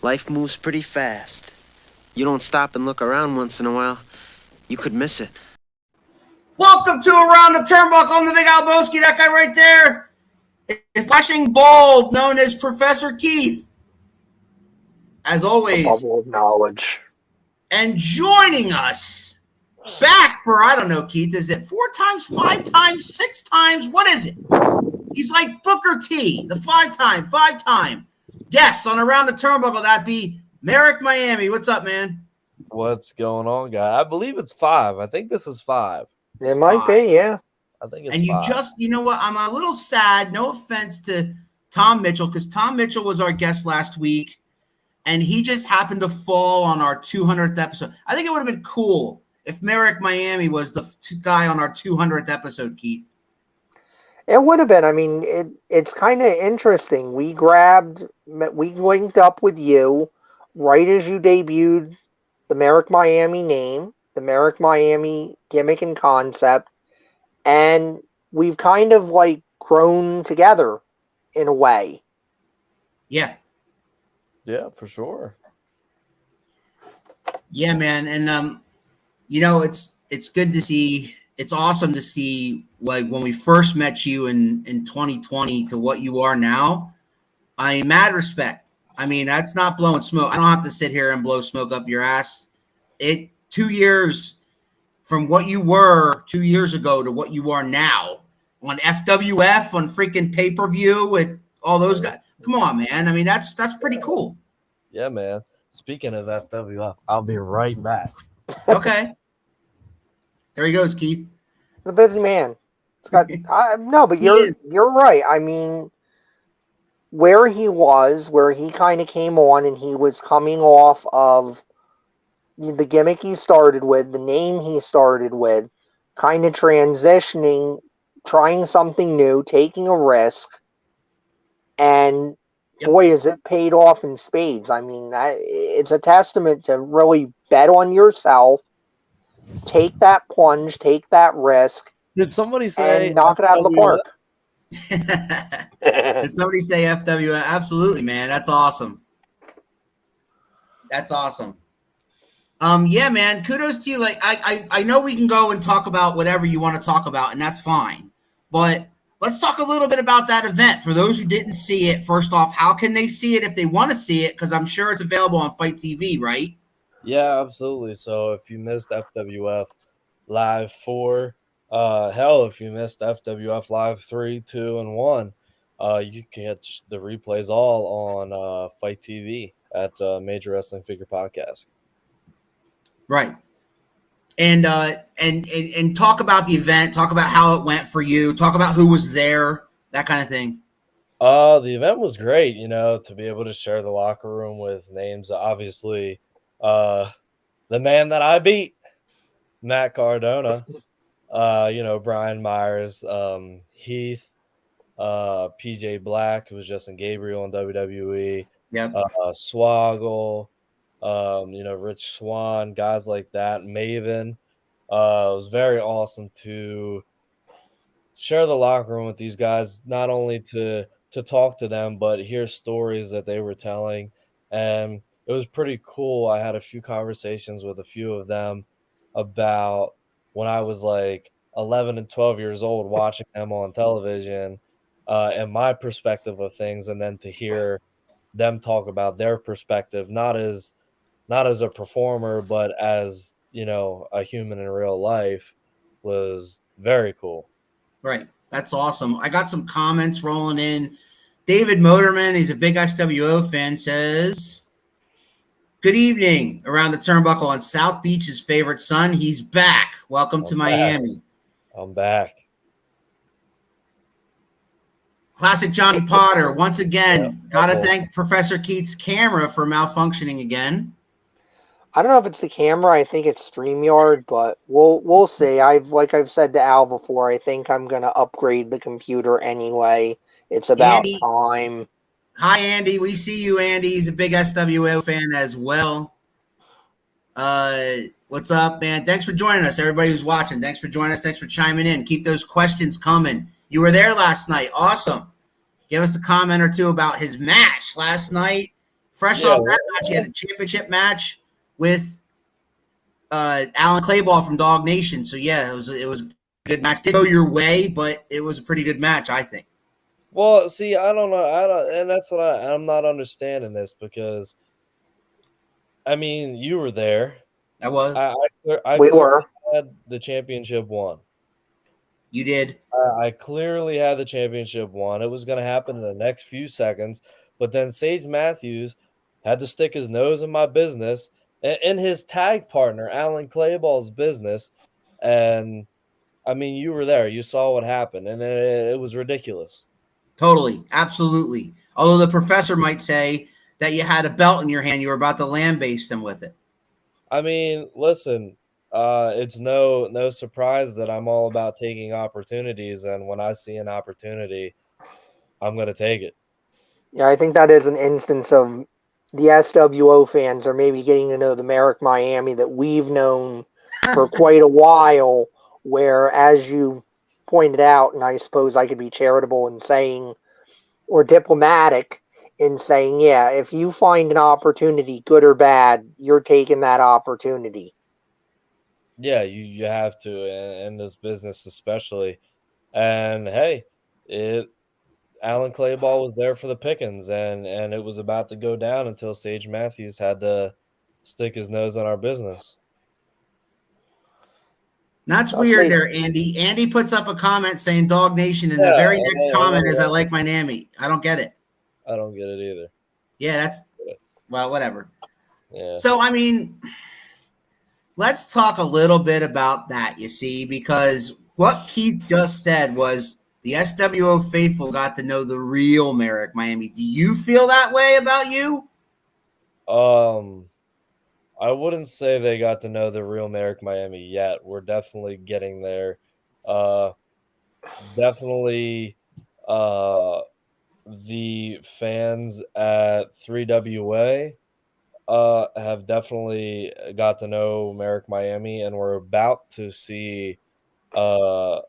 Life moves pretty fast. You don't stop and look around once in a while, you could miss it. Welcome to Around the Turnbuckle. I'm the Big Alboski. That guy right there is flashing bald, known as Professor Keith. As always. A bubble of knowledge. And joining us back for, I don't know, Keith, is it 4 times, 5 times, 6 times? What is it? He's like Booker T, the five-time guest on Around the Turnbuckle. That'd be Merrick Miami. What's up, man? What's going on, guy? I believe it's 5. I think this is 5. It might be, yeah. I think it's and you 5. You know what? I'm a little sad. No offense to Tom Mitchell, because Tom Mitchell was our guest last week, and he just happened to fall on our 200th episode. I think it would have been cool if Merrick Miami was the guy on our 200th episode, Keith. It would have been. I mean, it's kind of interesting. We linked up with you right as you debuted the Merrick Miami name, the Merrick Miami gimmick and concept, and we've kind of like grown together in a way. Yeah. Yeah, for sure. Yeah, man. And, you know, it's good to see. It's awesome to see, like, when we first met you in 2020 to what you are now. I mean, mad respect. I mean, that's not blowing smoke. I don't have to sit here and blow smoke up your ass. 2 years from what you were 2 years ago to what you are now on FWF, on freaking pay-per-view with all those guys. Come on, man. I mean, that's pretty cool. Yeah, man. Speaking of FWF, I'll be right back. Okay. There he goes, Keith. He's a busy man. But you're right. I mean, where he kind of came on, and he was coming off of the gimmick he started with, the name he started with, kind of transitioning, trying something new, taking a risk, and boy, is it paid off in spades. I mean, it's a testament to really bet on yourself, take that plunge, take that risk. Did somebody say and knock it out of the park? Did somebody say FWF? Absolutely, man. That's awesome. That's awesome. Yeah, man. Kudos to you. Like, I know we can go and talk about whatever you want to talk about, and that's fine. But let's talk a little bit about that event. For those who didn't see it, first off, how can they see it if they want to see it? Because I'm sure it's available on Fight TV, right? Yeah, absolutely. So if you missed FWF Live 4, if you missed FWF Live 3, 2, and 1, you can catch the replays all on Fight TV at Major Wrestling Figure Podcast. Right. And talk about the event, talk about how it went for you, talk about who was there, that kind of thing. The event was great, to be able to share the locker room with names, obviously, the man that I beat, Matt Cardona, Brian Myers, Heath, PJ Black, who was Justin Gabriel in WWE, yep. Swoggle, Rich Swan, guys like that, Maven. It was very awesome to share the locker room with these guys, not only to talk to them, but hear stories that they were telling. And it was pretty cool. I had a few conversations with a few of them about when I was like 11 and 12 years old, watching them on television, and my perspective of things, and then to hear them talk about their perspective, not as a performer, but as, a human in real life, was very cool. Right. That's awesome. I got some comments rolling in. David Motorman, he's a big SWO fan, says, "Good evening, Around the Turnbuckle on South Beach's favorite son. He's back. Welcome to Miami." I'm back. Classic Johnny Potter. Once again, gotta thank Professor Keith's camera for malfunctioning again. I don't know if it's the camera. I think it's StreamYard, but we'll see. Like I've said to Al before, I think I'm gonna upgrade the computer anyway. It's about time. Hi, Andy. We see you, Andy. He's a big SWO fan as well. What's up, man? Thanks for joining us, everybody who's watching. Thanks for joining us. Thanks for chiming in. Keep those questions coming. You were there last night. Awesome. Give us a comment or two about his match last night. Fresh off that match, you had a championship match with Alan Clayball from Dog Nation. So yeah, it was a good match. Didn't go your way, but it was a pretty good match, I think. Well, see, I don't know. And that's what I'm not understanding this because, I mean, you were there. I was. I We clearly were. had the championship won. You did. I clearly had the championship won. It was going to happen in the next few seconds, but then Sage Matthews had to stick his nose in my business, in his tag partner, Alan Clayball's business. And I mean, you were there. You saw what happened, and it was ridiculous. Totally. Absolutely. Although the professor might say that you had a belt in your hand, you were about to land-base them with it. I mean, listen, it's no surprise that I'm all about taking opportunities, and when I see an opportunity, I'm going to take it. Yeah, I think that is an instance of the SWO fans are maybe getting to know the Merrick Miami that we've known for quite a while, where, as you pointed out, and I suppose I could be charitable in saying, or diplomatic in saying, yeah, if you find an opportunity, good or bad, you're taking that opportunity. Yeah, you have to in this business especially. And hey, Alan Clayball was there for the pickings, and it was about to go down until Sage Matthews had to stick his nose on our business. That's weird there, Andy. Andy puts up a comment saying Dog Nation, and the very next comment is I like Miami. I don't get it. I don't get it either. Yeah, well, whatever. Yeah. So, I mean, let's talk a little bit about that, you see, because what Keith just said was the SWO faithful got to know the real Merrick Miami. Do you feel that way about you? I wouldn't say they got to know the real Merrick Miami yet. We're definitely getting there. Definitely the fans at 3WA have definitely got to know Merrick Miami, and we're about to see a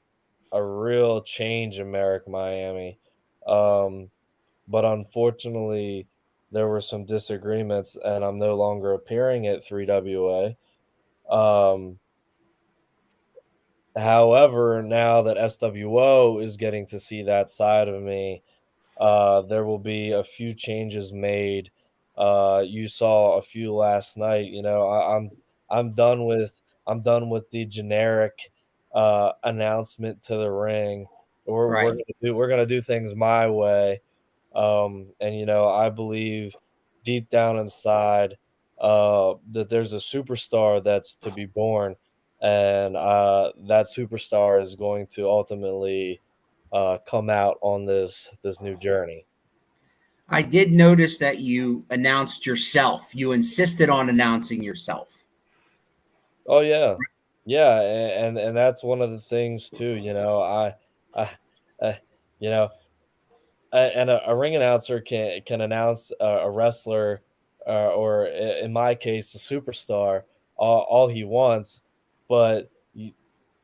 real change in Merrick Miami. But unfortunately, there were some disagreements, and I'm no longer appearing at 3WA. However, now that SWO is getting to see that side of me, there will be a few changes made. You saw a few last night. You know, I'm done with the generic announcement to the ring. We're gonna do things my way. And you know, I believe deep down inside that there's a superstar that's to be born, and that superstar is going to ultimately come out on this new journey. I did notice that you announced yourself. You insisted on announcing yourself. Oh yeah, yeah, and that's one of the things too. You know, you know, and a ring announcer can announce a wrestler, or in my case, a superstar, all he wants, but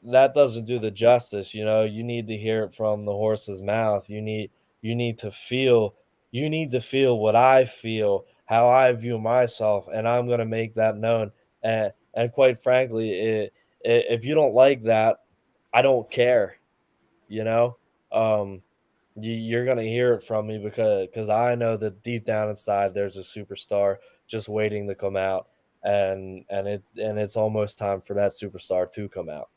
that doesn't do the justice. You know, you need to hear it from the horse's mouth. You need to feel what I feel, how I view myself, and I'm going to make that known. And quite frankly, if you don't like that, I don't care. You know, you're going to hear it from me because I know that deep down inside there's a superstar just waiting to come out, and it's almost time for that superstar to come out.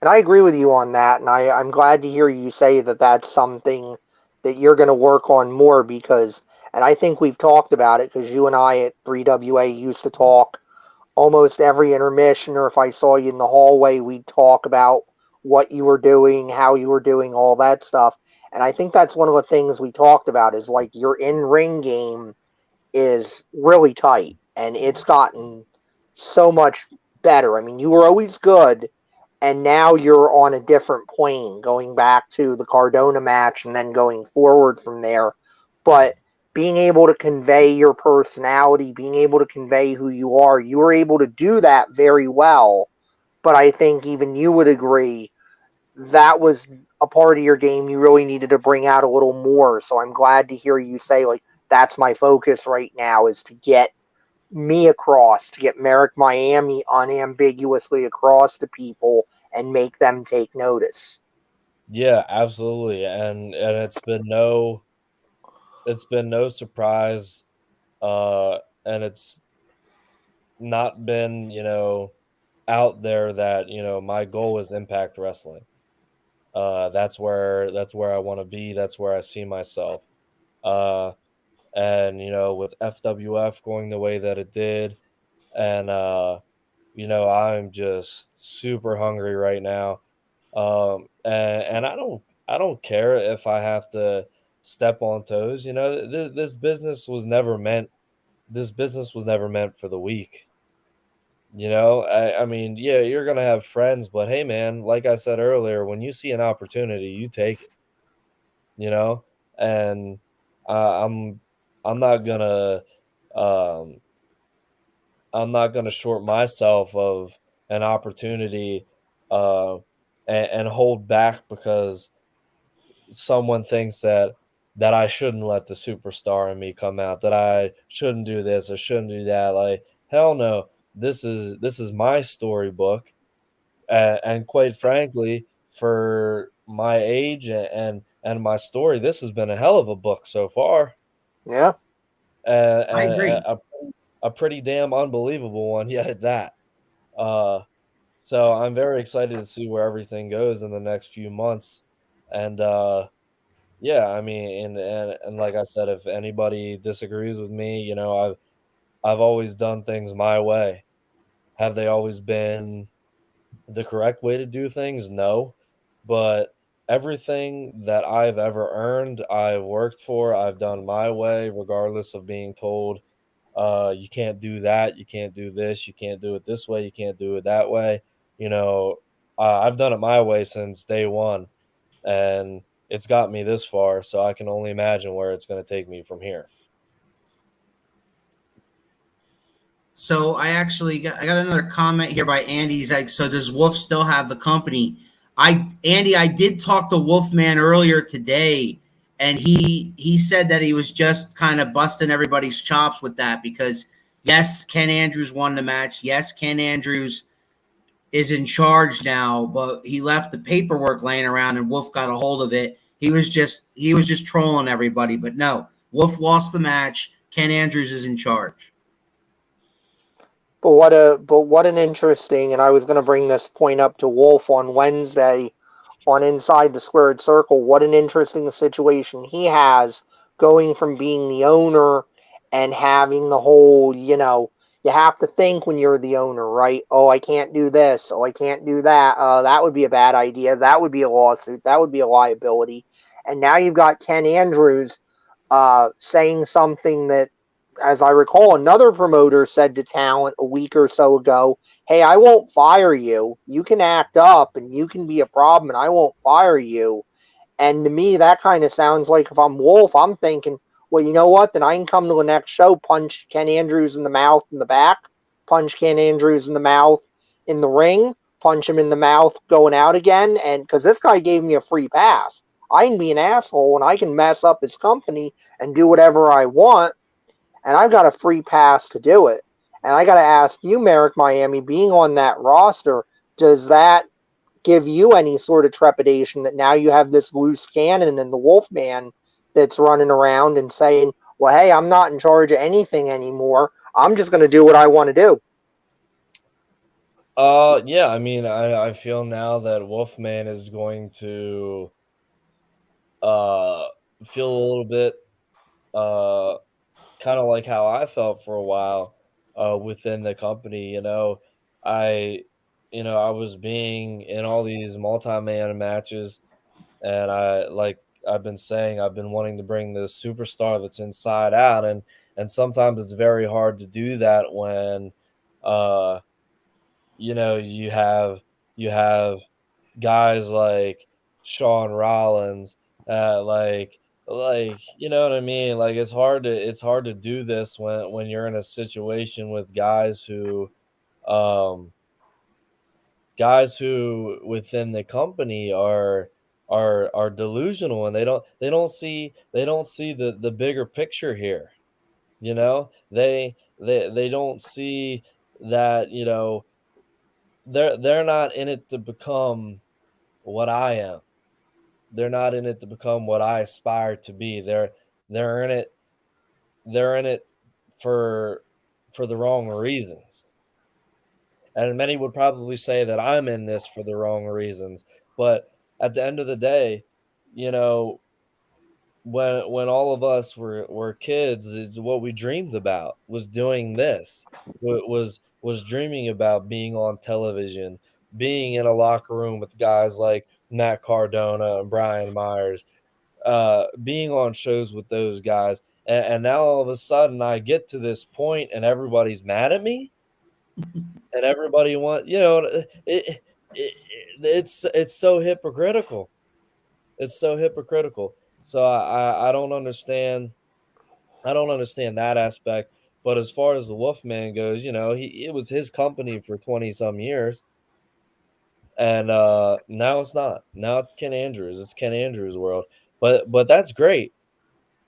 And I agree with you on that, and I'm glad to hear you say that that's something that you're going to work on more because, and I think we've talked about it because you and I at 3WA used to talk almost every intermission, or if I saw you in the hallway, we'd talk about what you were doing, how you were doing, all that stuff. And I think that's one of the things we talked about is like your in-ring game is really tight, and it's gotten so much better. I mean, you were always good, and now you're on a different plane going back to the Cardona match and then going forward from there. But being able to convey your personality, being able to convey who you were able to do that very well. But I think even you would agree that was a part of your game you really needed to bring out a little more. So I'm glad to hear you say, like, that's my focus right now, is to get me across, to get Merrick Miami unambiguously across to people and make them take notice. Yeah, absolutely. And it's been no surprise, and it's not been, out there that, my goal is Impact Wrestling. That's where I want to be. That's where I see myself. Uh, and with FWF going the way that it did, and I'm just super hungry right now. And I don't care if I have to step on toes. This business was never meant for the weak. I mean, yeah, you're gonna have friends, but hey, man, like I said earlier, when you see an opportunity, you take it. You know, and uh, I'm I'm not gonna um, I'm not gonna short myself of an opportunity, uh, and hold back because someone thinks that I shouldn't let the superstar in me come out, that I shouldn't do this or shouldn't do that. Like, hell no. This is my storybook, and quite frankly, for my age and my story, this has been a hell of a book so far, Yeah. I and agree. a pretty damn unbelievable one yet at that. Uh, so I'm very excited to see where everything goes in the next few months, and yeah, I mean, and like I said, if anybody disagrees with me, I've always done things my way. Have they always been the correct way to do things? No. But everything that I've ever earned, I've worked for, I've done my way, regardless of being told, you can't do that, you can't do this, you can't do it this way, you can't do it that way. You know, I've done it my way since day one, and it's got me this far, so I can only imagine where it's going to take me from here. So I got another comment here by Andy. He's like, so does Wolf still have the company? Andy, I did talk to Wolfman earlier today, and he said that he was just kind of busting everybody's chops with that because yes, Ken Andrews won the match. Yes, Ken Andrews is in charge now, but he left the paperwork laying around and Wolf got a hold of it. He was just trolling everybody, but no, Wolf lost the match. Ken Andrews is in charge. But what an interesting, and I was going to bring this point up to Wolf on Wednesday on Inside the Squared Circle. What an interesting situation he has, going from being the owner and having the whole, you have to think when you're the owner, right? Oh, I can't do this. Oh, I can't do that. That would be a bad idea. That would be a lawsuit. That would be a liability. And now you've got Ken Andrews saying something that, as I recall, another promoter said to Talent a week or so ago, hey, I won't fire you. You can act up and you can be a problem and I won't fire you. And to me, that kind of sounds like, if I'm Wolf, I'm thinking, well, you know what? Then I can come to the next show, punch Ken Andrews in the mouth in the back, punch Ken Andrews in the mouth in the ring, punch him in the mouth going out again. And because this guy gave me a free pass, I can be an asshole and I can mess up his company and do whatever I want, and I've got a free pass to do it. And I got to ask you, Merrick Miami, being on that roster, does that give you any sort of trepidation that now you have this loose cannon and the Wolfman that's running around and saying, well, hey, I'm not in charge of anything anymore. I'm just going to do what I want to do. Yeah, I mean, I feel now that Wolfman is going to uh feel a little bit uh kind of like how I felt for a while within the company. I I was being in all these multi-man matches, and I've been saying, I've been wanting to bring the superstar that's inside out, and sometimes it's very hard to do that when uh you have guys like Shawn Rollins, you know what I mean? Like, it's hard to do this when you're in a situation with um guys who within the company are are delusional, and they don't see the bigger picture here. You know, they don't see that, you know, they're not in it to become what I am. They're not in it to become what I aspire to be. They're in it they're in it for the wrong reasons. And many would probably say that I'm in this for the wrong reasons. But at the end of the day, you know, when all of us were kids, is what we dreamed about was doing this. Was dreaming about being on television, being in a locker room with guys like Matt Cardona and Brian Myers, being on shows with those guys. And now all of a sudden I get to this point and everybody's mad at me and everybody want, you know, it's so hypocritical. It's so hypocritical. So I don't understand. I don't understand that aspect. But as far as the Wolfman goes, you know, it was his company for 20 some years. And now it's not. Now it's Ken Andrews. It's Ken Andrews' world. But that's great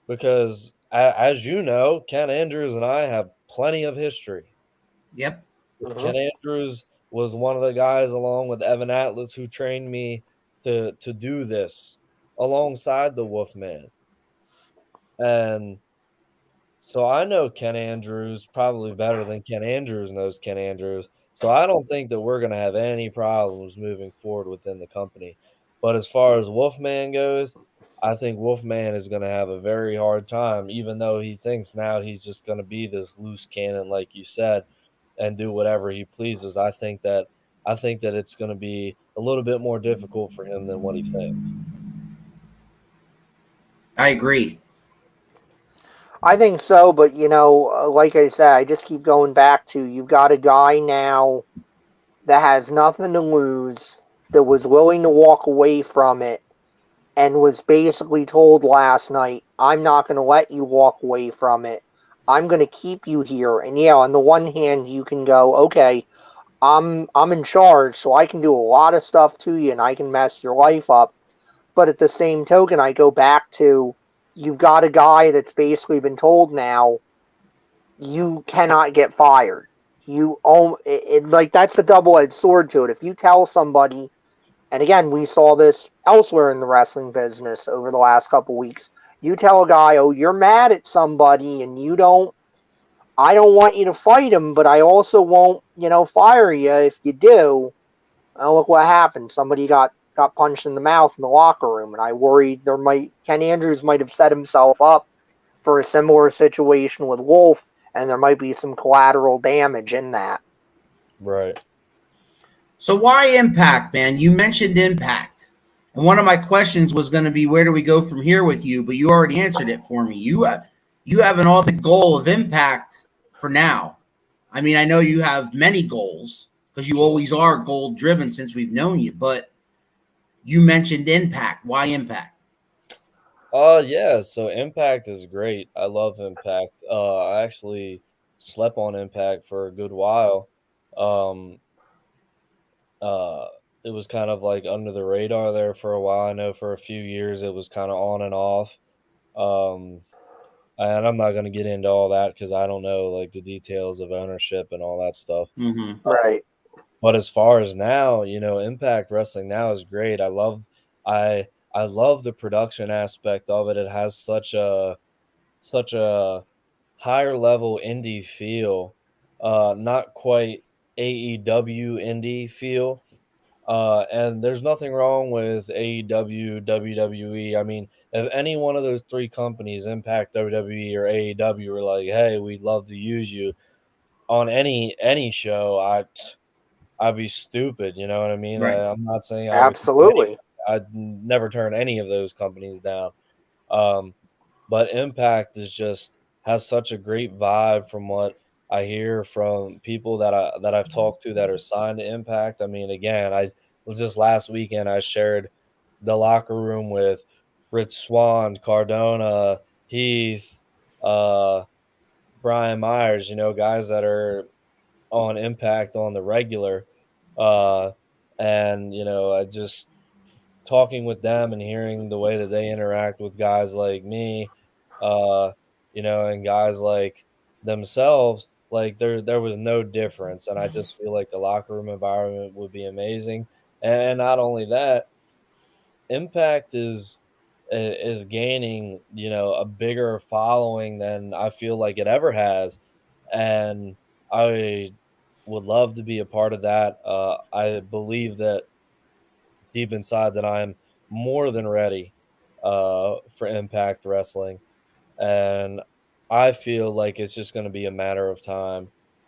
because as you know, Ken Andrews and I have plenty of history. Yep. Ken Andrews was one of the guys along with Evan Atlas who trained me to do this alongside the Wolfman. And so I know Ken Andrews probably better than Ken Andrews knows Ken Andrews. So I don't think that we're going to have any problems moving forward within the company. But as far as Wolfman goes, I think Wolfman is going to have a very hard time, even though he thinks now he's just going to be this loose cannon, like you said, and do whatever he pleases. I think that it's going to be a little bit more difficult for him than what he thinks. I agree. I think so, but like I said, I just keep going back to you've got a guy now that has nothing to lose, that was willing to walk away from it, and was basically told last night, I'm not going to let you walk away from it. I'm going to keep you here. And yeah, on the one hand, you can go, okay, I'm in charge, so I can do a lot of stuff to you and I can mess your life up. But at the same token, I go back to you've got a guy that's basically been told now you cannot get fired. Like that's the double-edged sword to it. If you tell somebody, and again, we saw this elsewhere in the wrestling business over the last couple weeks. You tell a guy, "Oh, you're mad at somebody, and I don't want you to fight him, but I also won't, fire you if you do." Well, look what happened. Somebody got punched in the mouth in the locker room, and I worried Ken Andrews might have set himself up for a similar situation with Wolf, and there might be some collateral damage in that. Right. So why Impact, man? You mentioned Impact. And one of my questions was going to be, where do we go from here with you? But you already answered it for me. You have an ultimate goal of Impact for now. I mean, I know you have many goals because you always are goal driven since we've known you. But you mentioned Impact. Why Impact? Yeah, so Impact is great. I love Impact. I actually slept on Impact for a good while. Um, it was kind of like under the radar there for a while. I know for a few years it was kind of on and off. Um, and I'm not going to get into all that because I don't know like the details of ownership and all that stuff. Mm-hmm. Right. But as far as now, you know, Impact Wrestling now is great. I love the production aspect of it. It has such a higher level indie feel, not quite AEW indie feel. And there's nothing wrong with AEW, WWE. I mean, if any one of those three companies, Impact, WWE, or AEW, were like, "Hey, we'd love to use you on any show," I'd be stupid. You know what I mean? Right. I'm not saying I would. Absolutely. I'd never turn any of those companies down. Um, but Impact is just has such a great vibe from what I hear from people that I've talked to that are signed to Impact. I mean, again, I was just last weekend I shared the locker room with Rich Swann, Cardona, Heath, uh, Brian Myers, you know, guys that are on Impact on the regular. Uh, and you know, I just talking with them and hearing the way that they interact with guys like me, you know, and guys like themselves, like there was no difference. And I just feel like the locker room environment would be amazing. And not only that, Impact is gaining, you know, a bigger following than I feel like it ever has, and I would love to be a part of that. I believe that deep inside that I'm more than ready for Impact Wrestling, and I feel like it's just going to be a matter of time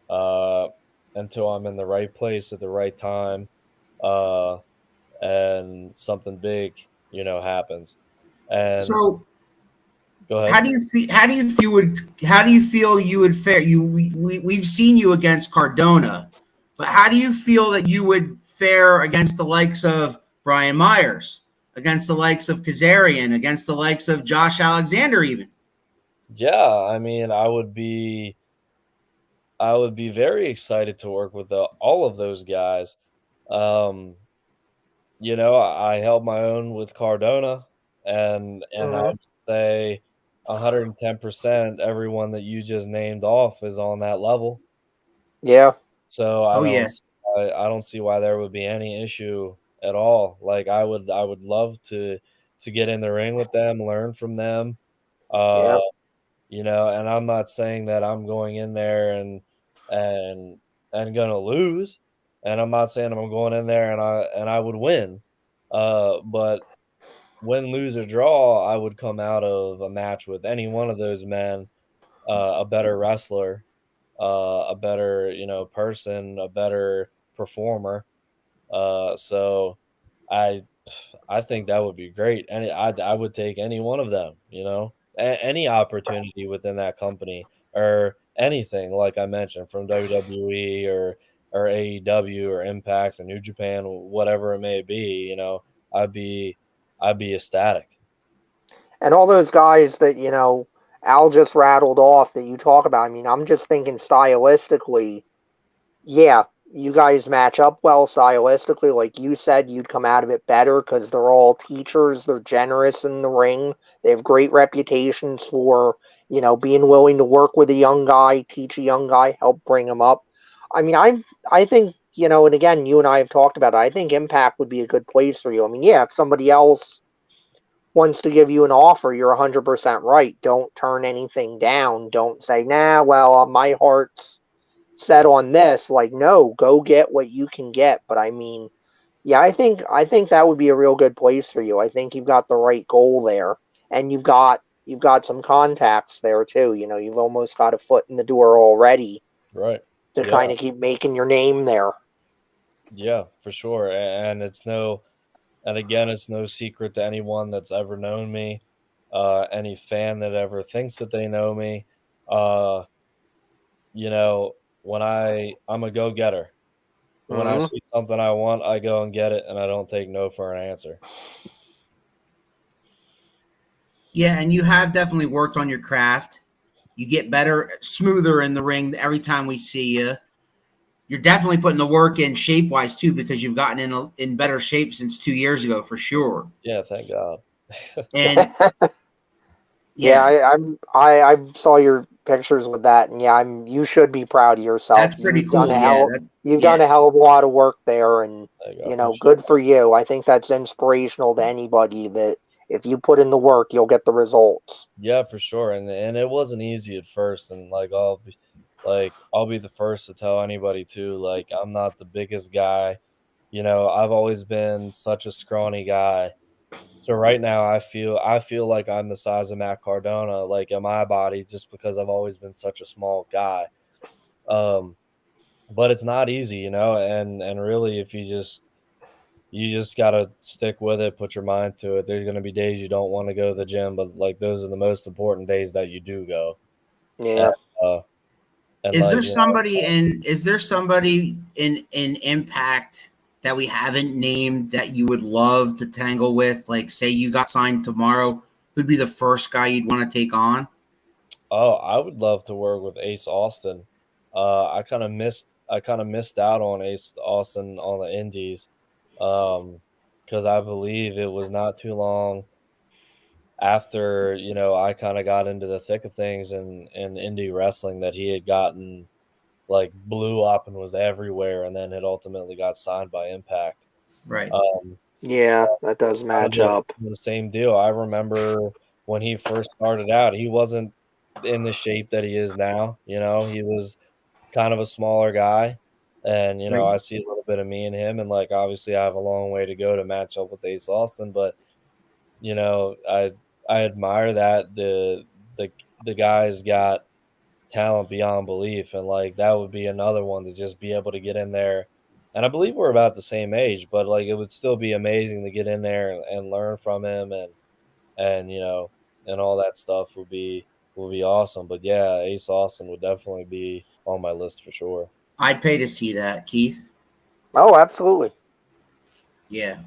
uh, until I'm in the right place at the right time. Uh, and something big, you know, happens. And So go ahead. how do you feel you would fare? We've seen you against Cardona, but how do you feel that you would fare against the likes of Brian Myers, against the likes of Kazarian, against the likes of Josh Alexander, even? Yeah, I mean, I would be very excited to work with all of those guys. Um, you know, I held my own with Cardona, and I Hmm. would say 110% everyone that you just named off is on that level. Yeah. So Oh yeah. I don't see why there would be any issue at all. Like I would love to get in the ring with them, learn from them. Uh, Yeah. you know, and I'm not saying that I'm going in there and gonna lose. And I'm not saying I'm going in there and I would win. But win, lose, or draw, I would come out of a match with any one of those men, a better wrestler, a better, you know, person, a better performer. So I I think that would be great. And I would take any one of them, you know, any opportunity within that company or anything like I mentioned from WWE or AEW or Impact or New Japan, whatever it may be, you know, I'd be I'd be ecstatic. And all those guys that, Al just rattled off that you talk about, I mean, I'm just thinking stylistically, yeah, you guys match up well stylistically. Like you said, you'd come out of it better because they're all teachers. They're generous in the ring. They have great reputations for, being willing to work with a young guy, teach a young guy, help bring him up. I mean, I think, and again, you and I have talked about it. I think Impact would be a good place for you. I mean, yeah, if somebody else wants to give you an offer, you're 100% right. Don't turn anything down. Don't say, nah, well, my heart's set on this. Like, no, go get what you can get. But I mean, yeah, I think that would be a real good place for you. I think you've got the right goal there, and you've got some contacts there too. You've almost got a foot in the door already Right. to Yeah. kind of keep making your name there. Yeah, for sure. And it's no and again, it's no secret to anyone that's ever known me, any fan that ever thinks that they know me. Uh, you know, I'm a go-getter. When I Hmm. see something I want, I go and get it, and I don't take no for an answer. Yeah, and you have definitely worked on your craft. You get better, smoother in the ring every time we see you. You're definitely putting the work in shape wise too, because you've gotten in better shape since 2 years ago for sure. Yeah, thank God. And Yeah, yeah, I saw your pictures with that, and yeah, you should be proud of yourself. that's pretty cool. Yeah, You've yeah, done a hell of a lot of work there, and Thank God, appreciate good for you. I think that's inspirational to anybody that if you put in the work, you'll get the results. Yeah, for sure. And it wasn't easy at first, and I'll be the first to tell anybody too. Like I'm not the biggest guy. You know, I've always been such a scrawny guy. So right now I feel like I'm the size of Matt Cardona, like in my body, just because I've always been such a small guy. Um, but it's not easy, you know, and really if you just gotta stick with it, put your mind to it. There's gonna be days you don't want to go to the gym, but like those are the most important days that you do go. And Yeah. uh and like, you know, is there somebody in Impact that we haven't named that you would love to tangle with? Like, say you got signed tomorrow, who'd be the first guy you'd want to take on? oh, I would love to work with Ace Austin. I kind of missed out on Ace Austin on the indies. because I believe it was not too long after, you know, I kind of got into the thick of things in indie wrestling that he had gotten like blew up and was everywhere, and then it ultimately got signed by Impact. Right. Yeah, that does match up. The same deal. I remember when he first started out, he wasn't in the shape that he is now. You know, he was kind of a smaller guy. And, you know, Right. I see a little bit of me in him. And, like, obviously, I have a long way to go to match up with Ace Austin. But, you know, I admire that the guy's got talent beyond belief. And, like, that would be another one to just be able to get in there. And I believe we're about the same age, but, like, it would still be amazing to get in there and learn from him and, you know, and all that stuff would be awesome. But, yeah, Ace Austin would definitely be on my list for sure. I'd pay to see that, Keith. Oh, absolutely. Yeah.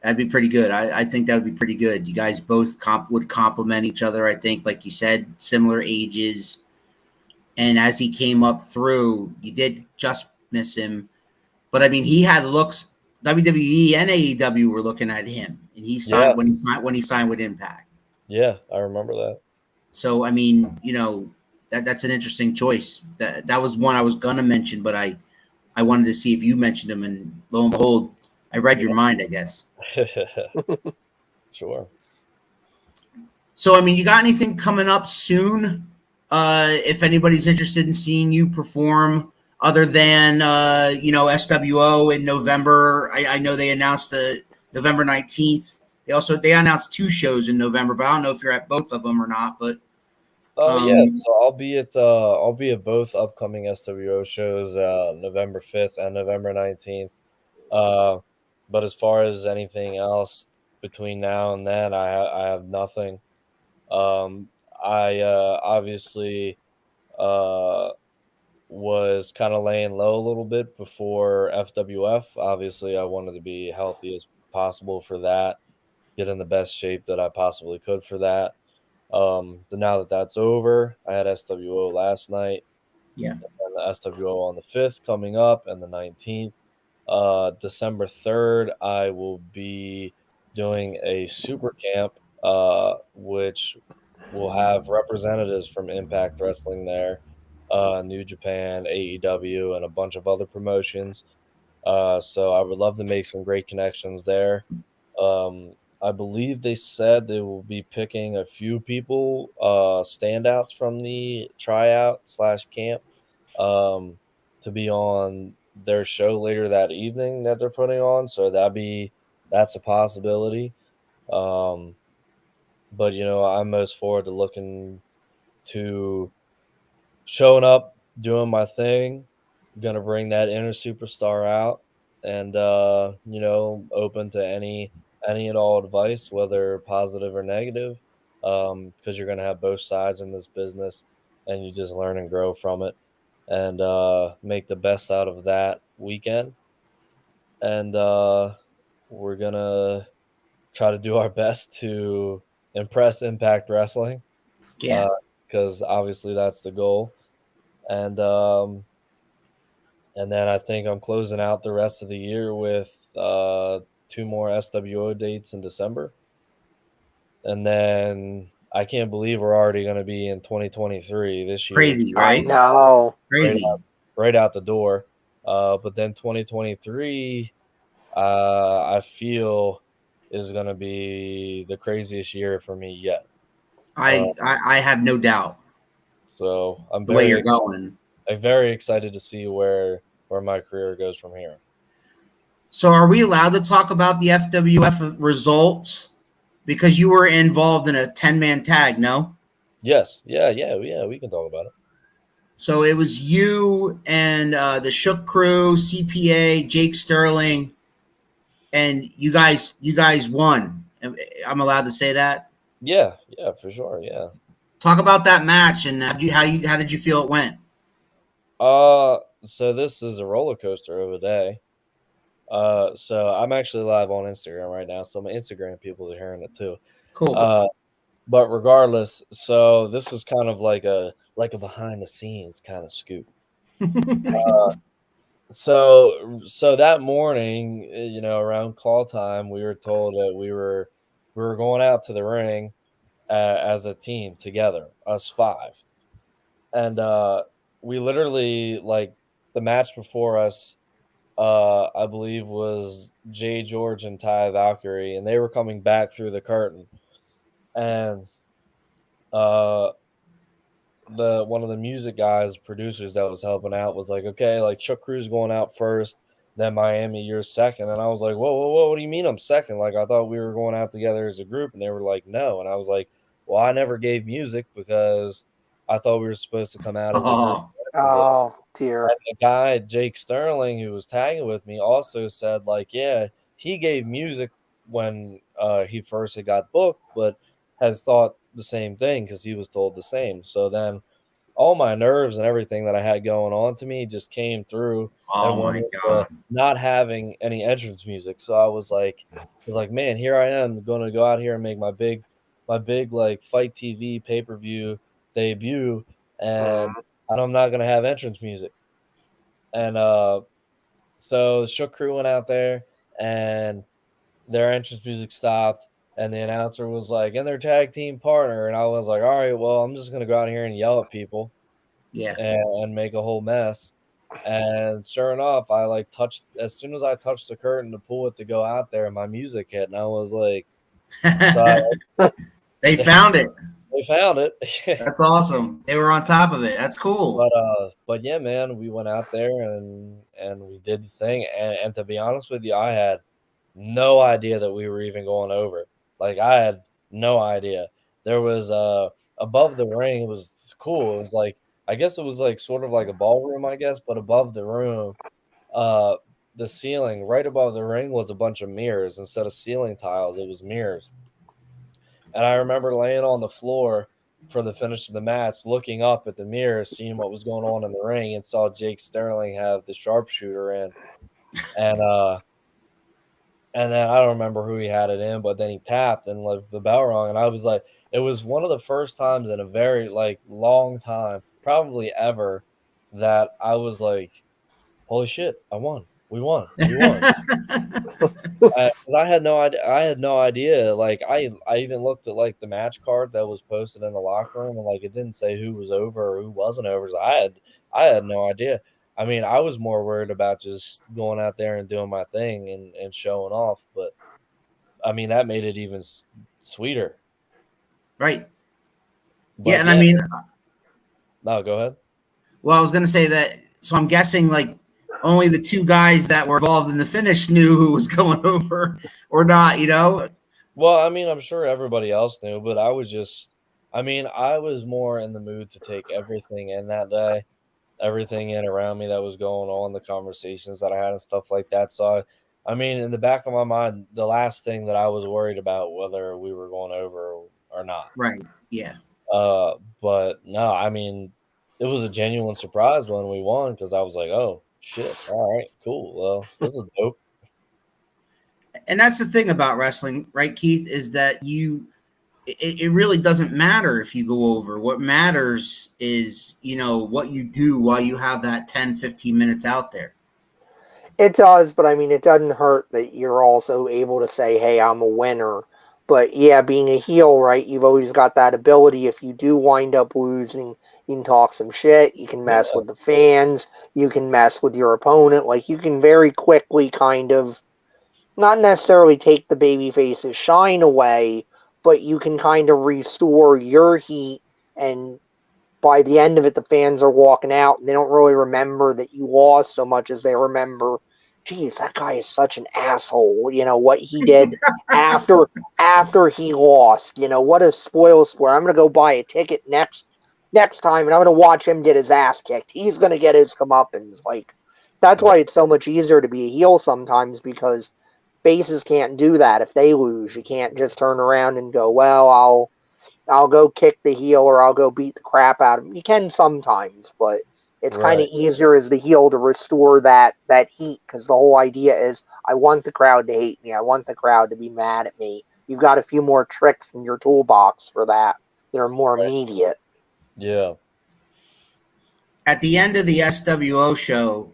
That'd be pretty good. I think that would be pretty good. You guys both would complement each other, I think. Like you said, similar ages. And as he came up through, you did just miss him. But, I mean, he had looks. WWE and AEW were looking at him. And he signed when he signed with Impact. Yeah, I remember that. So, I mean, you know, that's an interesting choice. That was one I was going to mention, but I wanted to see if you mentioned him. And lo and behold, I read your mind, I guess. Sure. So, I mean, you got anything coming up soon? If anybody's interested in seeing you perform, other than you know, SWO in November. I know they announced November 19th. They announced 2 shows in November, but I don't know if you're at both of them or not. But yeah, so I'll be at both upcoming SWO shows, November 5th and November 19th. But as far as anything else between now and then, I have nothing. I obviously was kind of laying low a little bit before FWF. Obviously, I wanted to be healthy as possible for that, get in the best shape that I possibly could for that. But now that that's over, I had SWO last night. yeah, And the SWO on the 5th coming up and the 19th. December 3rd, I will be doing a super camp, which will have representatives from Impact Wrestling there, New Japan, AEW, and a bunch of other promotions. So I would love to make some great connections there. I believe they said they will be picking a few people, standouts from the tryout / camp, to be on their show later that evening that they're putting on. So that's a possibility. But you know, I'm most forward to looking to showing up, doing my thing, gonna bring that inner superstar out, and you know, open to any and all advice, whether positive or negative, because you're gonna have both sides in this business, and you just learn and grow from it, and make the best out of that weekend. And we're gonna try to do our best to impress Impact Wrestling, yeah. because obviously that's the goal. And then I think I'm closing out the rest of the year with 2 more SWO dates in December. And then I can't believe we're already going to be in 2023 this year. Crazy, I right? know. Crazy. Right out the door. But then 2023, I feel is going to be the craziest year for me yet. I have no doubt. So I'm The way you're going. I'm very excited to see where my career goes from here. So, are we allowed to talk about the FWF results? Because you were involved in a 10-man tag, no? Yes. Yeah. We can talk about it. So it was you and the Shook Crew, CPA, Jake Sterling, and you guys won. I'm allowed to say that? Yeah, for sure. Yeah. Talk about that match and how did you feel it went? So this is a roller coaster of a day. So I'm actually live on Instagram right now, so my Instagram people are hearing it too. Cool. But regardless, so this is kind of like a behind the scenes kind of scoop. So that morning, around call time, we were told that we were going out to the ring as a team together, us 5. And we literally, like, the match before us, I believe was Jay George and Ty Valkyrie, and they were coming back through the curtain. And one of the music guys, producers that was helping out, was like, okay, like, Chuck Cruz going out first, then Miami, you're second. And I was like, whoa, what do you mean I'm second? Like, I thought we were going out together as a group. And they were like, no. And I was like, well, I never gave music because I thought we were supposed to come out as a group. Oh, dear. And the guy, Jake Sterling, who was tagging with me, also said, like, yeah, he gave music when he first had got booked, but had thought the same thing because he was told the same. So then all my nerves and everything that I had going on to me just came through and went my into God. not having any entrance music. So I was like, man, here I am going to go out here and make my big like Fight TV pay-per-view debut, and I'm not going to have entrance music. And so the Shook Crew went out there and their entrance music stopped, and the announcer was like, and their tag team partner. And I was like, all right, well, I'm just going to go out here and yell at people. Yeah. And make a whole mess. And sure enough, I like touched, as soon as I touched the curtain to pull it to go out there, my music hit, and I was like, they found it. They found it. That's awesome. They were on top of it. That's cool. But yeah, man, we went out there and we did the thing. And to be honest with you, I had no idea that we were even going over. Like, I had no idea. There was above the ring, it was cool. It was like, I guess it was like sort of like a ballroom, I guess, but above the room, the ceiling right above the ring was a bunch of mirrors. Instead of ceiling tiles, it was mirrors. And I remember laying on the floor for the finish of the match, looking up at the mirror, seeing what was going on in the ring, and saw Jake Sterling have the sharpshooter in. And then I don't remember who he had it in, but then he tapped and like the bell rung, and I was like, it was one of the first times in a very like long time, probably ever, that I was like, holy shit, I won. We won. I had no idea. Like, I even looked at like the match card that was posted in the locker room, and like it didn't say who was over or who wasn't over. So I had no idea. I mean, I was more worried about just going out there and doing my thing and showing off. But I mean, that made it even sweeter. Right. But, yeah, and I mean, no, go ahead. Well, I was going to say that. So I'm guessing like only the 2 guys that were involved in the finish knew who was going over or not, you know? Well, I mean, I'm sure everybody else knew, but I was more in the mood to take everything in that day, everything in around me that was going on, the conversations that I had and stuff like that. So, I mean, in the back of my mind, the last thing that I was worried about whether we were going over or not. Right. Yeah. But no, I mean, it was a genuine surprise when we won because I was like, oh, shit. All right, cool. Well, this is dope. And that's the thing about wrestling, right, Keith, is that it really doesn't matter if you go over. What matters is, what you do while you have that 10, 15 minutes out there. It does, but I mean, it doesn't hurt that you're also able to say, hey, I'm a winner. But yeah, being a heel, right, you've always got that ability. If you do wind up losing, you can talk some shit, you can mess with the fans, you can mess with your opponent. Like, you can very quickly kind of not necessarily take the babyface's shine away, but you can kind of restore your heat, and by the end of it, the fans are walking out, and they don't really remember that you lost so much as they remember, geez, that guy is such an asshole. What he did after he lost. What a spoil sport. I'm going to go buy a ticket next time, and I'm going to watch him get his ass kicked. He's going to get his comeuppance. Like, that's why it's so much easier to be a heel sometimes, because faces can't do that. If they lose, you can't just turn around and go, well, I'll go kick the heel or I'll go beat the crap out of him. You can sometimes, but it's kind of easier as the heel to restore that heat, because the whole idea is I want the crowd to hate me. I want the crowd to be mad at me. You've got a few more tricks in your toolbox for that that are more immediate. Yeah. At the end of the SWO show,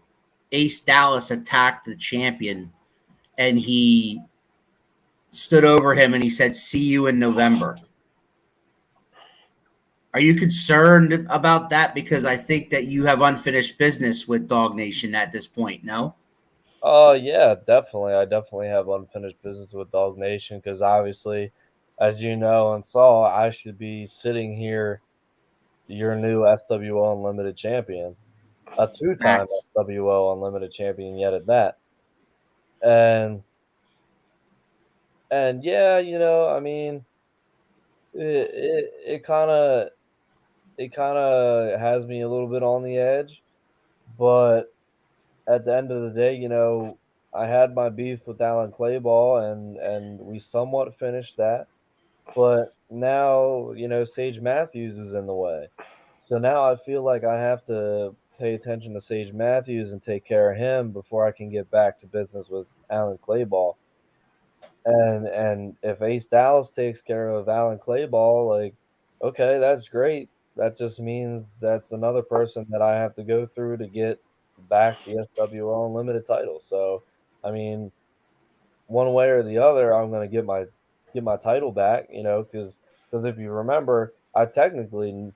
Ace Dallas attacked the champion and he stood over him and he said, "See you in November." Are you concerned about that? Because I think that you have unfinished business with Dog Nation at this point, no? Yeah, definitely. I definitely have unfinished business with Dog Nation because obviously, as you know and saw, I should be sitting here, your new SWO Unlimited champion, a two-time Facts. SWO Unlimited champion yet at that. And yeah, I mean, it kind of has me a little bit on the edge, but at the end of the day, I had my beef with Alan Clayball, and we somewhat finished that. But now, Sage Matthews is in the way. So now I feel like I have to pay attention to Sage Matthews and take care of him before I can get back to business with Alan Clayball. And if Ace Dallas takes care of Alan Clayball, like, okay, that's great. That just means that's another person that I have to go through to get back the SWO Unlimited title. So, I mean, one way or the other, I'm going to get my title back, because if you remember, I technically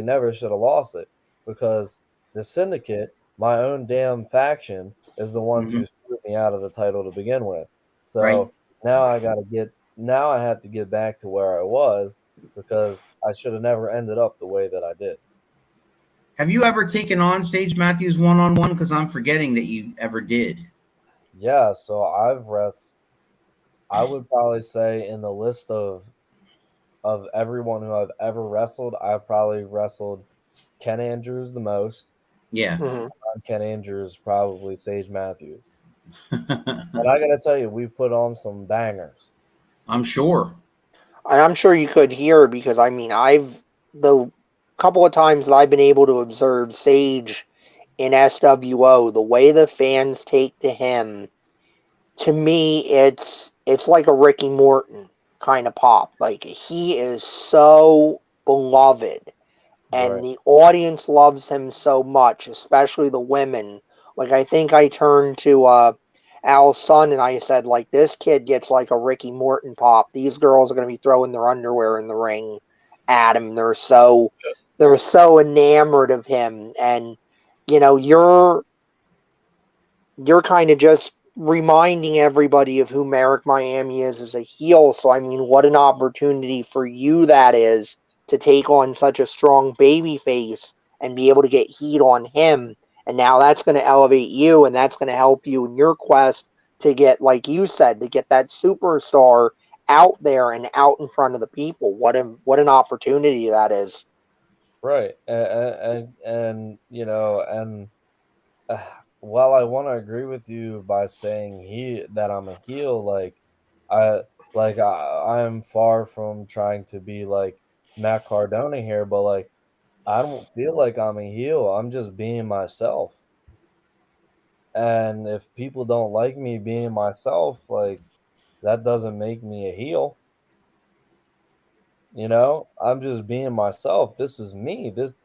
never should have lost it because the Syndicate, my own damn faction, is the ones who screwed me out of the title to begin with. Right. So now I have to get back to where I was because I should have never ended up the way that I did. Have you ever taken on Sage Matthews one-on-one? Because I'm forgetting that you ever did. Yeah, so I would probably say in the list of everyone who I've ever wrestled, I've probably wrestled Ken Andrews the most. Yeah. Mm-hmm. Ken Andrews, probably Sage Matthews. And I gotta tell you, we've put on some bangers. I'm sure. And I'm sure you could hear because I mean the couple of times that I've been able to observe Sage in SWO, the way the fans take to him, to me it's like a Ricky Morton kind of pop. Like he is so beloved and Right. the audience loves him so much, especially the women. Like I think I turned to Al's son and I said, like, this kid gets like a Ricky Morton pop. These girls are gonna be throwing their underwear in the ring at him. They're so enamored of him. And you're kind of just reminding everybody of who Merrick Miami is as a heel. So I mean, what an opportunity for you that is to take on such a strong baby face and be able to get heat on him. And now that's going to elevate you and that's going to help you in your quest to get, like you said, to get that superstar out there and out in front of the people. What an opportunity that is. Right. And while I want to agree with you by saying that I'm a heel, I I'm far from trying to be like Matt Cardona here, but like I don't feel like I'm a heel. I'm just being myself. And if people don't like me being myself, like that doesn't make me a heel. I'm just being myself. This is me. This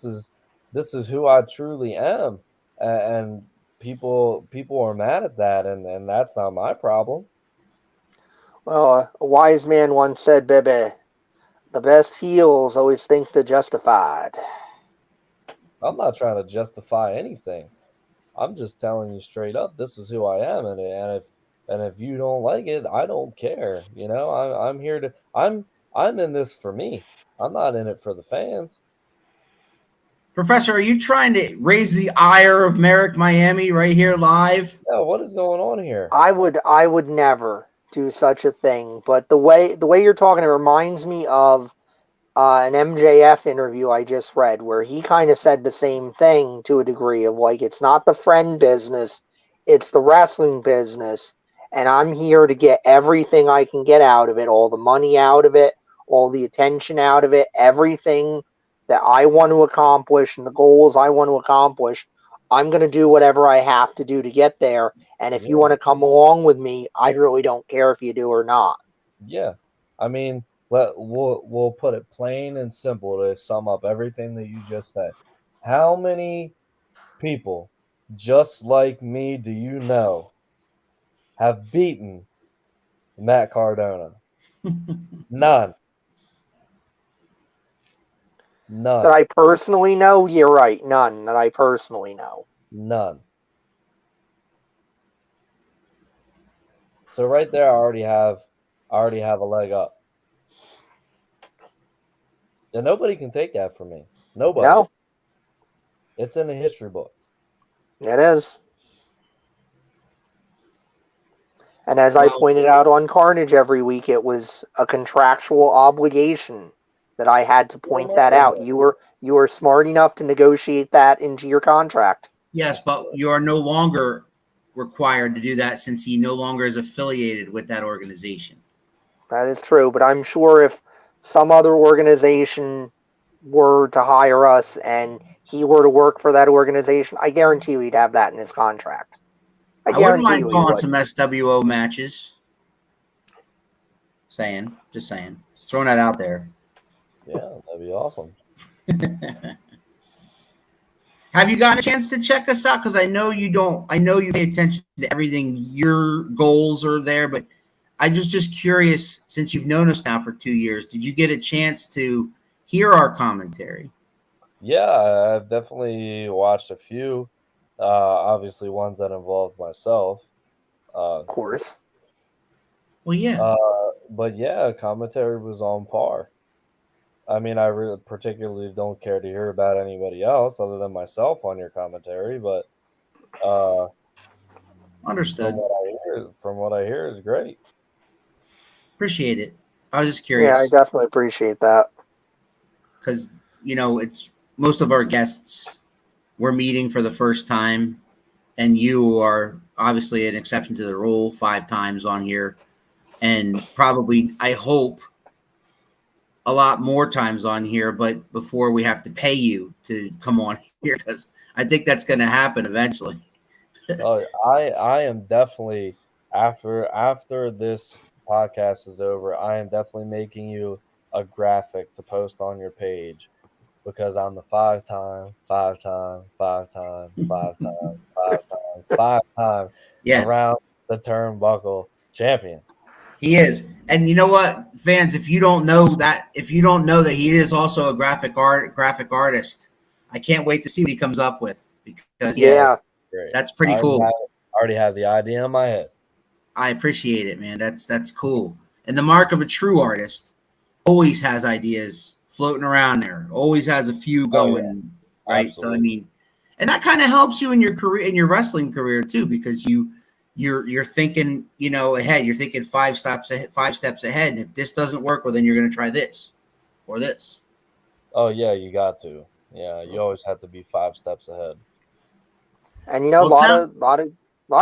is this is who I truly am. And people are mad at that, and that's not my problem. Well, a wise man once said, "Baby, the best heels always think they're justified." I'm not trying to justify anything. I'm just telling you straight up, this is who I am, and if you don't like it, I don't care. I'm here to I'm in this for me. I'm not in it for the fans. Professor, are you trying to raise the ire of Merrick Miami right here live? No, what is going on here? I would never do such a thing. But the way you're talking, it reminds me of an MJF interview I just read where he kind of said the same thing to a degree of like it's not the friend business, it's the wrestling business, and I'm here to get everything I can get out of it, all the money out of it, all the attention out of it, everything that I want to accomplish and the goals I want to accomplish. I'm going to do whatever I have to do to get there. And if you Yeah. want to come along with me, I really don't care if you do or not. Yeah. I mean, we'll put it plain and simple to sum up everything that you just said. How many people just like me, do you know, have beaten Matt Cardona? None. That I personally know, you're right. None that I personally know. None. So right there, I already have a leg up. And nobody can take that from me. Nobody. No, It's in the history book. it is. And as I pointed out on Carnage every week, it was a contractual obligation that I had to point that out. You were smart enough to negotiate that into your contract. Yes, but you are no longer required to do that since he no longer is affiliated with that organization. That is true, but I'm sure if some other organization were to hire us and he were to work for that organization, I guarantee you he'd have that in his contract. I wouldn't mind calling some SWO matches. Just saying. Just throwing that out there. Yeah, that'd be awesome. Have you gotten a chance to check us out? Because I know you don't. I know you pay attention to everything. Your goals are there, but I just curious, since you've known us now for 2 years, did you get a chance to hear our commentary? Yeah, I've definitely watched a few. Obviously, ones that involved myself. Of course. Well, yeah. But yeah, commentary was on par. I mean, I really particularly don't care to hear about anybody else other than myself on your commentary, but Understood. From what I hear is great. Appreciate it. I was just curious. Yeah, I definitely appreciate that. Because, it's most of our guests we're meeting for the first time, and you are obviously an exception to the rule 5 times on here, and probably, I hope, a lot more times on here, but before we have to pay you to come on here, because I think that's going to happen eventually. I am definitely, after this podcast is over, I am definitely making you a graphic to post on your page, because I'm the 5-time Yes. around the turnbuckle champion. He is. And you know what, fans, if you don't know that he is also a graphic artist, I can't wait to see what he comes up with, because that's pretty cool. I already have the idea in my head. I appreciate it, man. That's cool. And the mark of a true artist always has ideas floating around there. Always has a few going, right? Absolutely. So I mean, and that kind of helps you in your career, in your wrestling career too, because you're thinking, ahead. You're thinking 5 steps ahead. And if this doesn't work, well, then you're going to try this or this. Oh yeah, you got to. Yeah, you always have to be 5 steps ahead. And a lot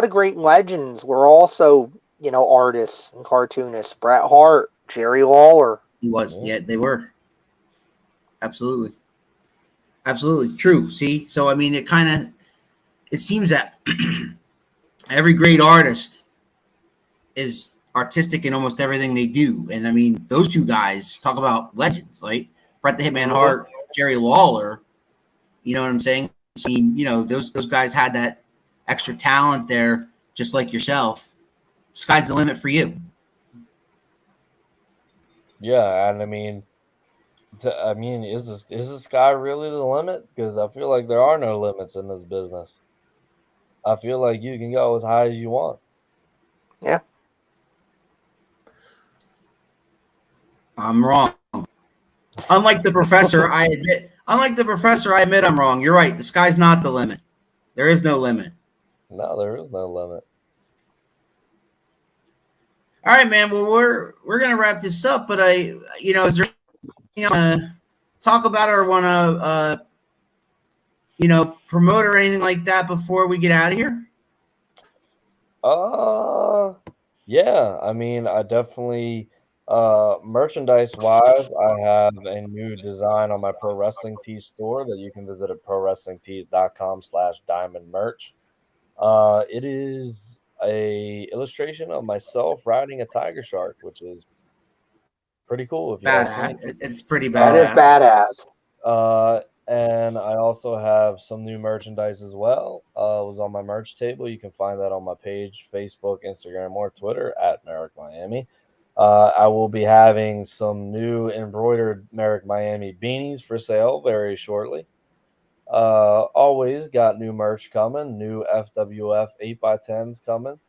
of great legends were also, artists and cartoonists. Bret Hart, Jerry Lawler. He was. Yeah, they were. Absolutely. Absolutely true. See, so I mean, it seems that every great artist is artistic in almost everything they do. And I mean, those 2 guys, talk about legends, like Bret the Hitman Hart, Jerry Lawler. You know what I'm saying? I mean, those guys had that extra talent there, just like yourself. Sky's the limit for you. Yeah, and I mean, is the sky really the limit? Because I feel like there are no limits in this business. I feel like you can go as high as you want. Yeah. I'm wrong. Unlike the professor, I admit I'm wrong. You're right. The sky's not the limit. There is no limit. No, there is no limit. All right, man. Well, we're gonna wrap this up, but is there anything I want to talk about or want to promote or anything like that before we get out of here? Yeah. I mean, I definitely merchandise wise, I have a new design on my Pro Wrestling Tees store that you can visit at prowrestlingtees.com/diamond-merch. It is a illustration of myself riding a tiger shark, which is pretty cool. If you Badass. It's pretty badass. That is badass. And I also have some new merchandise as well. It was on my merch table. You can find that on my page, Facebook, Instagram, or Twitter at Merrick Miami. I will be having some new embroidered Merrick Miami beanies for sale very shortly. Always got new merch coming, new FWF 8x10s coming.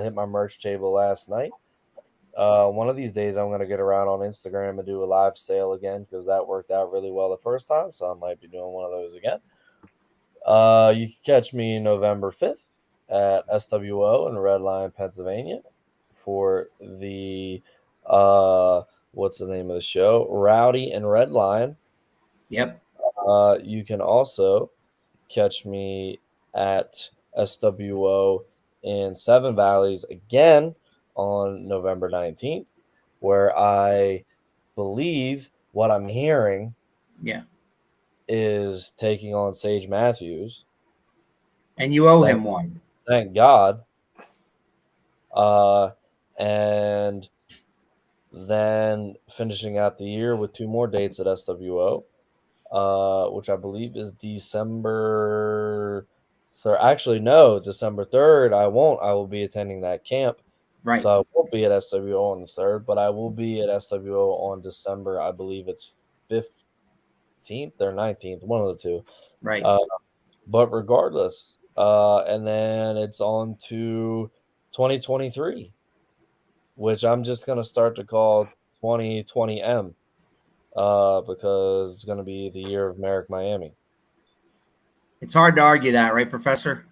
Hit my merch table last night. One of these days, I'm going to get around on Instagram and do a live sale again because that worked out really well the first time. So I might be doing one of those again. You can catch me November 5th at SWO in Red Lion, Pennsylvania for the, what's the name of the show? Rowdy and Red Lion. Yep. You can also catch me at SWO in Seven Valleys again on November 19th, where I believe what I'm hearing is taking on Sage Matthews. And you owe him one. Thank God. And then finishing out the year with 2 more dates at SWO, which I believe is December 3rd. Actually, no, December 3rd. I won't. I will be attending that camp. Right. So I won't be at SWO on the 3rd, but I will be at SWO on December, I believe it's 15th or 19th, one of the two. Right. But regardless, and then it's on to 2023, which I'm just going to start to call 2020M because it's going to be the year of Merrick Miami. It's hard to argue that, right, Professor?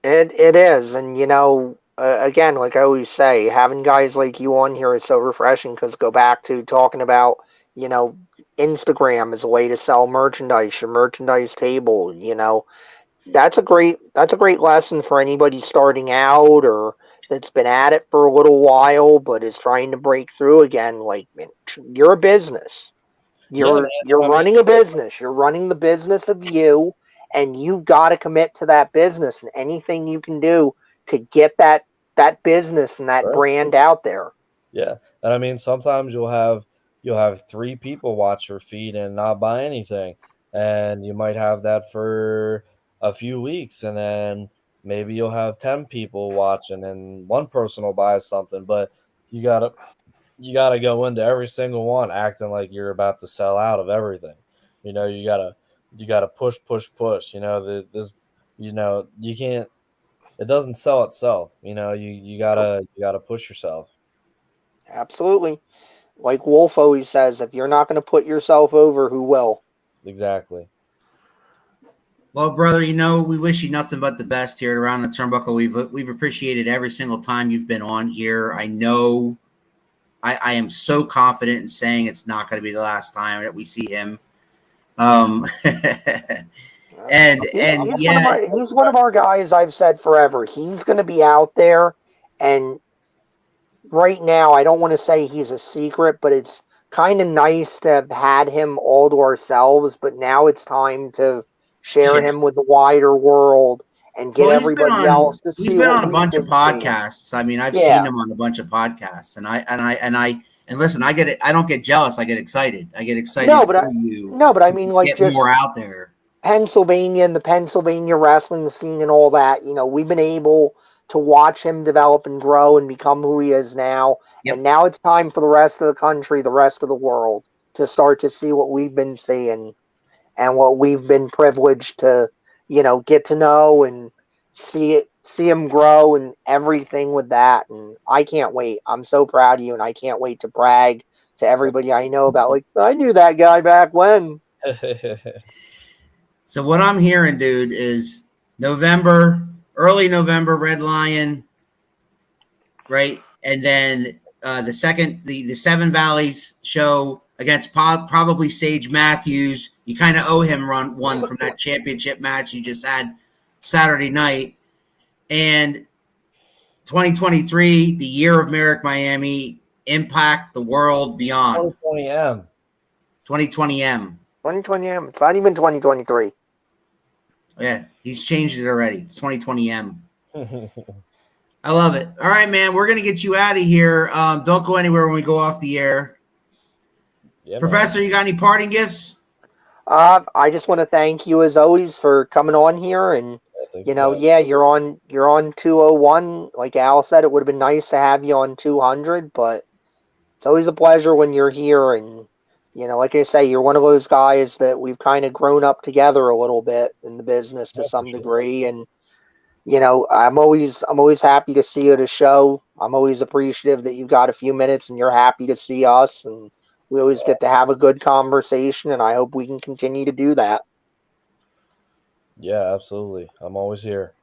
It is. And, again, like I always say, having guys like you on here is so refreshing because go back to talking about, Instagram as a way to sell merchandise, your merchandise table, that's a great lesson for anybody starting out or that's been at it for a little while but is trying to break through again. Like, man, you're a business. You're running a business. You're running the business of you, and you've got to commit to that business and anything you can do to get that business and that brand out there. Yeah. And I mean, sometimes you'll have 3 people watch your feed and not buy anything. And you might have that for a few weeks, and then maybe you'll have 10 people watching and one person will buy something, but you gotta go into every single one acting like you're about to sell out of everything. You gotta push. You can't, it doesn't sell itself. You gotta push yourself. Absolutely. Like Wolf always says, if you're not going to put yourself over, who will? Exactly. Well, brother, we wish you nothing but the best here at Around the Turnbuckle. We've appreciated every single time you've been on here. I know I am so confident in saying it's not going to be the last time that we see him. He's one of our guys. I've said forever. He's going to be out there, and right now, I don't want to say he's a secret, but it's kind of nice to have had him all to ourselves. But now it's time to share him with the wider world and get everybody else to see. He's been on a bunch of podcasts. I mean, I've seen him on a bunch of podcasts, and listen, I get it. I don't get jealous. I get excited. I get excited. But I mean, like, get more out there. Pennsylvania and the Pennsylvania wrestling scene and all that. We've been able to watch him develop and grow and become who he is now. Yep. And now it's time for the rest of the country, the rest of the world, to start to see what we've been seeing and what we've been privileged to, get to know and see him grow and everything with that. And I can't wait. I'm so proud of you, and I can't wait to brag to everybody I know about, like, I knew that guy back when. So what I'm hearing, dude, is early November, Red Lion, right? And then the Seven Valleys show against probably Sage Matthews. You kind of owe him one from that championship match you just had Saturday night. And 2023, the year of Merrick Miami, impact the world beyond. 2020M. 2020M. 2020M. It's not even 2023. Yeah, he's changed it already. It's 2020M. I love it. All right, man. We're going to get you out of here. Don't go anywhere when we go off the air. Yeah, Professor, you got any parting gifts? I just want to thank you as always for coming on here, and yeah, you're on 201. Like Al said, it would have been nice to have you on 200, but it's always a pleasure when you're here. And like I say, you're one of those guys that we've kind of grown up together a little bit in the business to some degree. And I'm always happy to see you at a show. I'm always appreciative that you've got a few minutes and you're happy to see us, and we always get to have a good conversation, and I hope we can continue to do that. Yeah, absolutely. I'm always here.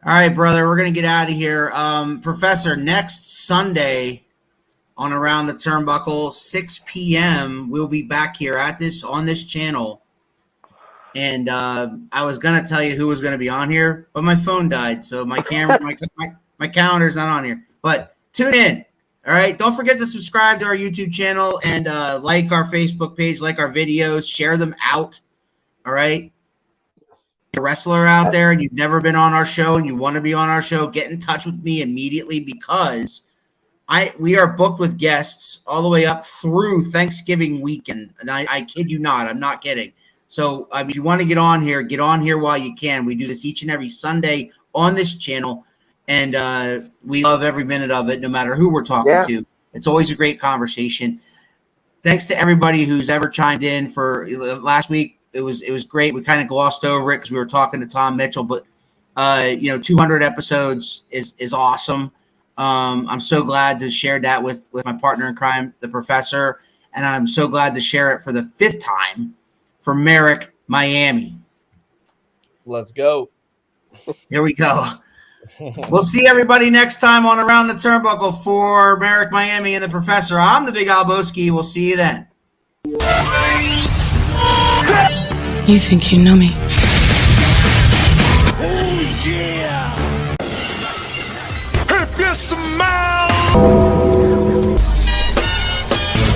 All right, brother, we're going to get out of here. Professor, next Sunday on Around the Turnbuckle, 6 p.m., we'll be back here on this channel. And I was going to tell you who was going to be on here, but my phone died, so my camera, my calendar's not on here. But tune in. All right, don't forget to subscribe to our YouTube channel and like our Facebook page, like our videos, share them out. All right, a wrestler out there and you've never been on our show and you want to be on our show, get in touch with me immediately, because we are booked with guests all the way up through Thanksgiving weekend, and I kid you not, I'm not kidding. So if you want to get on here while you can. We do this each and every Sunday on this channel. And we love every minute of it, no matter who we're talking to. It's always a great conversation. Thanks to everybody who's ever chimed in for last week. It was great. We kind of glossed over it because we were talking to Tom Mitchell, but 200 episodes is awesome. I'm so glad to share that with my partner in crime, the Professor, and I'm so glad to share it for the 5th time for Merrick Miami. Let's go. Here we go. We'll see everybody next time on Around the Turnbuckle. For Merrick Miami and the Professor, I'm the Big Alboski. We'll see you then. You think you know me?